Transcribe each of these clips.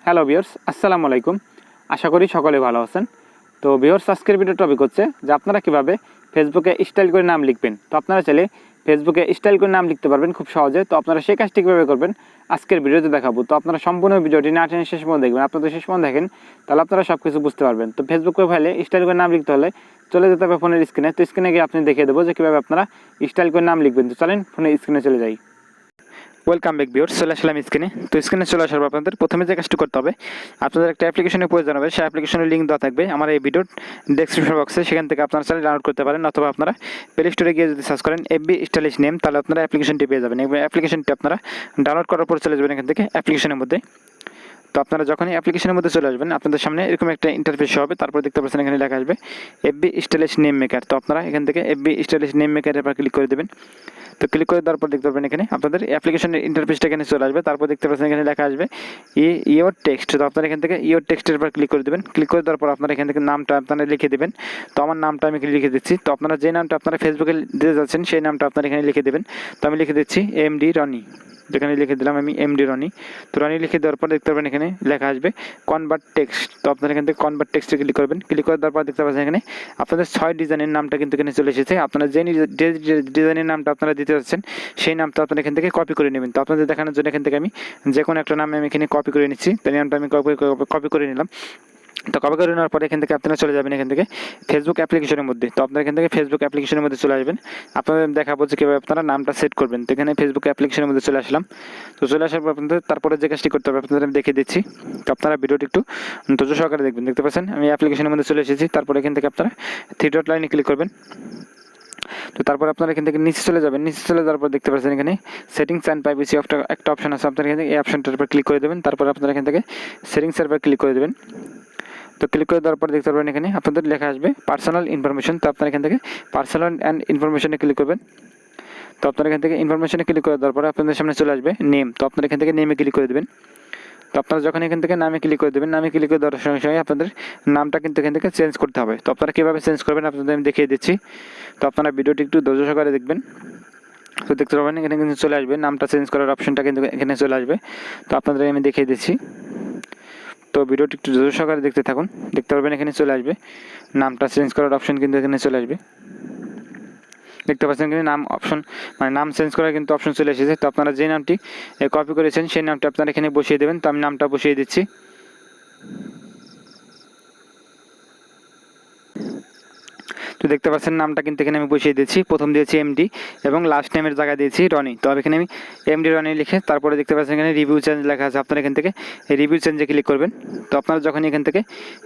Hello viewers, আসসালামু আলাইকুম। আশা করি সকলে ভালো আছেন। তো ভিউয়ার্স, আজকের ভিডিও টপিক হচ্ছে যে আপনারা কিভাবে ফেসবুকে স্টাইল করে নাম লিখবেন। তো আপনারা চাইলে ফেসবুকে স্টাইল করে নাম লিখতে পারবেন খুব সহজে। তো আপনারা সেই কাজটি কীভাবে করবেন আজকের ভিডিওতে দেখাবো। তো আপনারা সম্পূর্ণ ভিডিওটি না টেনে শেষ পর্যন্ত দেখবেন। আপনারা শেষ পর্যন্ত দেখেন তাহলে আপনারা সব কিছু বুঝতে পারবেন। তো ফেসবুক প্রোফাইলে স্টাইল করে নাম লিখতে হলে চলে যেতে হবে ফোনের স্ক্রিনে। তো স্ক্রিনে গিয়ে আপনি দেখিয়ে দেবো যে কীভাবে আপনারা স্টাইল করে নাম লিখবেন। তো চলেন ফোনের স্ক্রিনে চলে যাই। ওয়েলকাম ব্যাক ভিউয়ার্স, চলে আসলাম স্ক্রিনে। তো স্ক্রিনে চলে আসার পর আপনাদের প্রথমে যে কাজটি করতে হবে, আপনাদের একটা অ্যাপ্লিকেশনের প্রয়োজন হবে। সেই অ্যাপ্লিকেশনের লিঙ্ক দেওয়া থাকবে আমার এই ভিডিওর ডেসক্রিপশন বক্সে। সেখান থেকে আপনারা চাইলে ডাউনলোড করতে পারেন, অথবা আপনারা প্লে স্টোরে গিয়ে যদি সার্চ করেন এফবি স্টাইলিশ নেম, তাহলে আপনারা অ্যাপ্লিকেশনটি পেয়ে যাবেন। এবং অ্যাপ্লিকেশনটি আপনারা ডাউনলোড করার পর চলে যাবেন এখান থেকে অ্যাপ্লিকেশনের মধ্যে। তো আপনারা যখনই অ্যাপ্লিকেশনের মধ্যে চলে আসবেন, আপনাদের সামনে এরকম একটা ইন্টারফেস হবে। তারপর দেখতে পাচ্ছেন এখানে লেখা আসবে এফবি স্টাইলিশ নেম মেকার। তো আপনারা এখান থেকে এফবি স্টাইলিশ নেম মেকারের উপর ক্লিক করে দেবেন। তো ক্লিক করে দেওয়ার পর দেখতে পাবেন এখানে আপনাদের অ্যাপ্লিকেশনের ইন্টারফেসটা এখানে চলে আসবে। তারপর দেখতে পাচ্ছেন এখানে লেখা আসবে ইওর টেক্সট। তো আপনারা এখান থেকে ইওর টেক্সটের উপর ক্লিক করে দেবেন। ক্লিক করে দেওয়ার পর আপনারা এখান থেকে নামটা আপনারা লিখে দেবেন। তো আমার নামটা আমি লিখে দিচ্ছি। তো আপনারা যে নামটা আপনারা ফেসবুকে দিতে যাচ্ছেন সেই নামটা আপনারা এখানে লিখে দেবেন। তো আমি লিখে দিচ্ছি এমডি রনি। যেখানে লিখে দিলাম আমি এমডি রনি। তো রনি লিখে দেওয়ার পর দেখতে পাবেন এখানে লেখা আসবে কনভার্ট টেক্সট। তো আপনারা এখান থেকে কনভার্ট টেক্সটে ক্লিক করবেন। ক্লিক করে দেওয়ার পর দেখতে পাচ্ছেন এখানে আপনাদের 6 ডিজাইনের নামটা কিন্তু এখানে চলে এসেছে। আপনারা যে ডিজাইনের নামটা আপনারা দিতে যাচ্ছেন সেই নামটা আপনারা এখান থেকে কপি করে নেবেন। তো আপনাদের দেখানোর জন্য এখান থেকে আমি যে কোনো একটা নামে আমি এখানে কপি করে নিচ্ছি। তো নামটা আমি কপি করে নিলাম। তো কপি করে নেওয়ার পরে এখান থেকে আপনারা চলে যাবেন এখান থেকে ফেসবুক অ্যাপ্লিকেশনের মধ্যে। তো আপনারা এখান থেকে ফেসবুক অ্যাপ্লিকেশনের মধ্যে চলে আসবেন। আপনাদের দেখাবো যে কীভাবে আপনারা নামটা সেট করবেন। তো এখানে ফেসবুক অ্যাপ্লিকেশনের মধ্যে চলে আসলাম। তো চলে আসার পর আপনাদের তারপরে যে কাজটি করতে হবে আপনাদের আমি দেখিয়ে দিচ্ছি। তো আপনারা ভিডিওটি একটু ধৈর্য সহকারে দেখবেন। দেখতে পাচ্ছেন আমি অ্যাপ্লিকেশনের মধ্যে চলে এসেছি। তারপরে এখান থেকে আপনারা 3 ডট লাইনে ক্লিক করবেন। তো তারপর আপনারা এখান থেকে নিচে চলে যাবেন। নিচে চলে যাওয়ার পর দেখতে পাচ্ছেন এখানে সেটিংস অ্যান্ড প্রাইভেসি একটা অপশন আছে। আপনারা এখান থেকে এই অপশনটার উপর ক্লিক করে দেবেন। তারপর আপনারা এখান থেকে সেটিংসের উপর ক্লিক করে দেবেন। তো ক্লিক করে দেওয়ার পর দেখতে পারবেন এখানে আপনাদের লেখা আসবে পার্সোনাল ইনফরমেশন। তো আপনারা এখান থেকে পার্সোনাল অ্যান্ড ইনফরমেশনে ক্লিক করবেন। তো আপনারা এখান থেকে ইনফরমেশনে ক্লিক করে দেওয়ার পরে আপনাদের সামনে চলে আসবে নেম। তো আপনারা এখান থেকে নেমে ক্লিক করে দেবেন। তো আপনারা যখন এখান থেকে নামে ক্লিক করে দেবেন, নামে ক্লিক করে দেওয়ার সঙ্গে সঙ্গে আপনাদের নামটা কিন্তু এখান থেকে চেঞ্জ করতে হবে। তো আপনারা কীভাবে চেঞ্জ করবেন আপনাদের আমি দেখিয়ে দিচ্ছি। তো আপনারা ভিডিওটি একটু ধৈর্য সহকারে দেখবেন। তো দেখতে পাবেন এখানে কিন্তু চলে আসবে নামটা চেঞ্জ করার অপশনটা কিন্তু এখানে চলে আসবে। তো আপনাদের আমি দেখিয়ে দিচ্ছি। তো ভিডিওটি একটু ধৈর্য সহকারে দেখতে থাকুন। দেখতে পারবেন এখানে চলে আসবে নামটা চেঞ্জ করার অপশন কিন্তু এখানে চলে আসবে। দেখতে পাচ্ছেন এখানে নাম অপশন মানে নাম চেঞ্জ করার কিন্তু অপশন চলে এসেছে। তো আপনারা যে নামটি কপি করেছেন সেই নামটা আপনারা এখানে বসিয়ে দেবেন। তো আমি নামটা বসিয়ে দিচ্ছি। তো দেখতে পাচ্ছেন নামটা কিন্তু এখানে আমি বসিয়ে দিয়েছি। প্রথম দিয়েছি এমডি এবং লাস্ট নেমের জায়গায় দিয়েছি রনি। তো এখানে আমি এমডি রনি লিখে তারপরে দেখতে পাচ্ছেন এখানে রিভিউ চেঞ্জ লেখা আছে। আপনারা এখান থেকে রিভিউ চেঞ্জে ক্লিক করবেন। তো আপনারা যখন এখান থেকে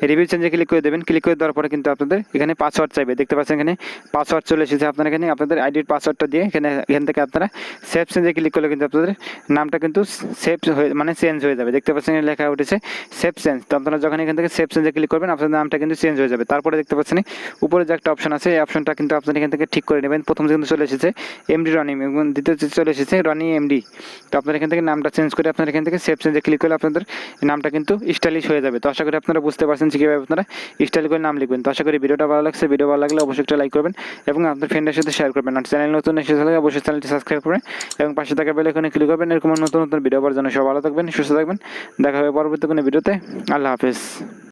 রিভিউ চেঞ্জে ক্লিক করে দেবেন, ক্লিক করে দেওয়ার পরে কিন্তু আপনাদের এখানে পাসওয়ার্ড চাইবে। দেখতে পাচ্ছেন এখানে পাসওয়ার্ড চলে এসেছে। আপনারা এখানে আপনাদের আইডির পাসওয়ার্ডটা দিয়ে এখান থেকে আপনারা সেভ চেঞ্জে ক্লিক করলে কিন্তু আপনাদের নামটা কিন্তু সেভ হয়ে চেঞ্জ হয়ে যাবে। দেখতে পাচ্ছেন লেখা উঠেছে সেভ চেঞ্জ। তো আপনারা যখন এখান থেকে সেভ চেঞ্জে ক্লিক করবেন আপনাদের নামটা কিন্তু চেঞ্জ হয়ে যাবে। তারপরে দেখতে পাচ্ছেন উপরে যে একটা অপশন আছে এই অপশনটা কিন্তু আপনারা এখান থেকে ঠিক করে নেবেন। প্রথম কিন্তু চলে এসেছে এমডি রনি এবং দ্বিতীয় চলে এসেছে রনি এমডি। তো আপনারা এখান থেকে নামটা চেঞ্জ করে আপনারা এখান থেকে সেভ চেঞ্জে ক্লিক করলে আপনাদের নামটা কিন্তু স্টাইলিশ হয়ে যাবে। তো আশা করি আপনারা বুঝতে পারছেন যে কীভাবে আপনারা স্টাইল করে নাম লিখবেন। তো আশা করি ভিডিওটা ভালো লাগছে। ভিডিও ভালো লাগলে অবশ্যই একটা লাইক করবেন এবং আপনার ফ্রেন্ডের সাথে শেয়ার করবেন। আর চ্যানেল নতুন এসে থাকলে অবশ্যই চ্যানেলটি সাবস্ক্রাইব করবেন এবং পাশে থাকা বেল আইকনে ক্লিক করবেন। এরকম নতুন নতুন ভিডিও পাওয়ার জন্য সব ভালো থাকবেন, সুস্থ থাকবেন। দেখা হবে পরবর্তী কোনো ভিডিওতে। আল্লাহ হাফেজ।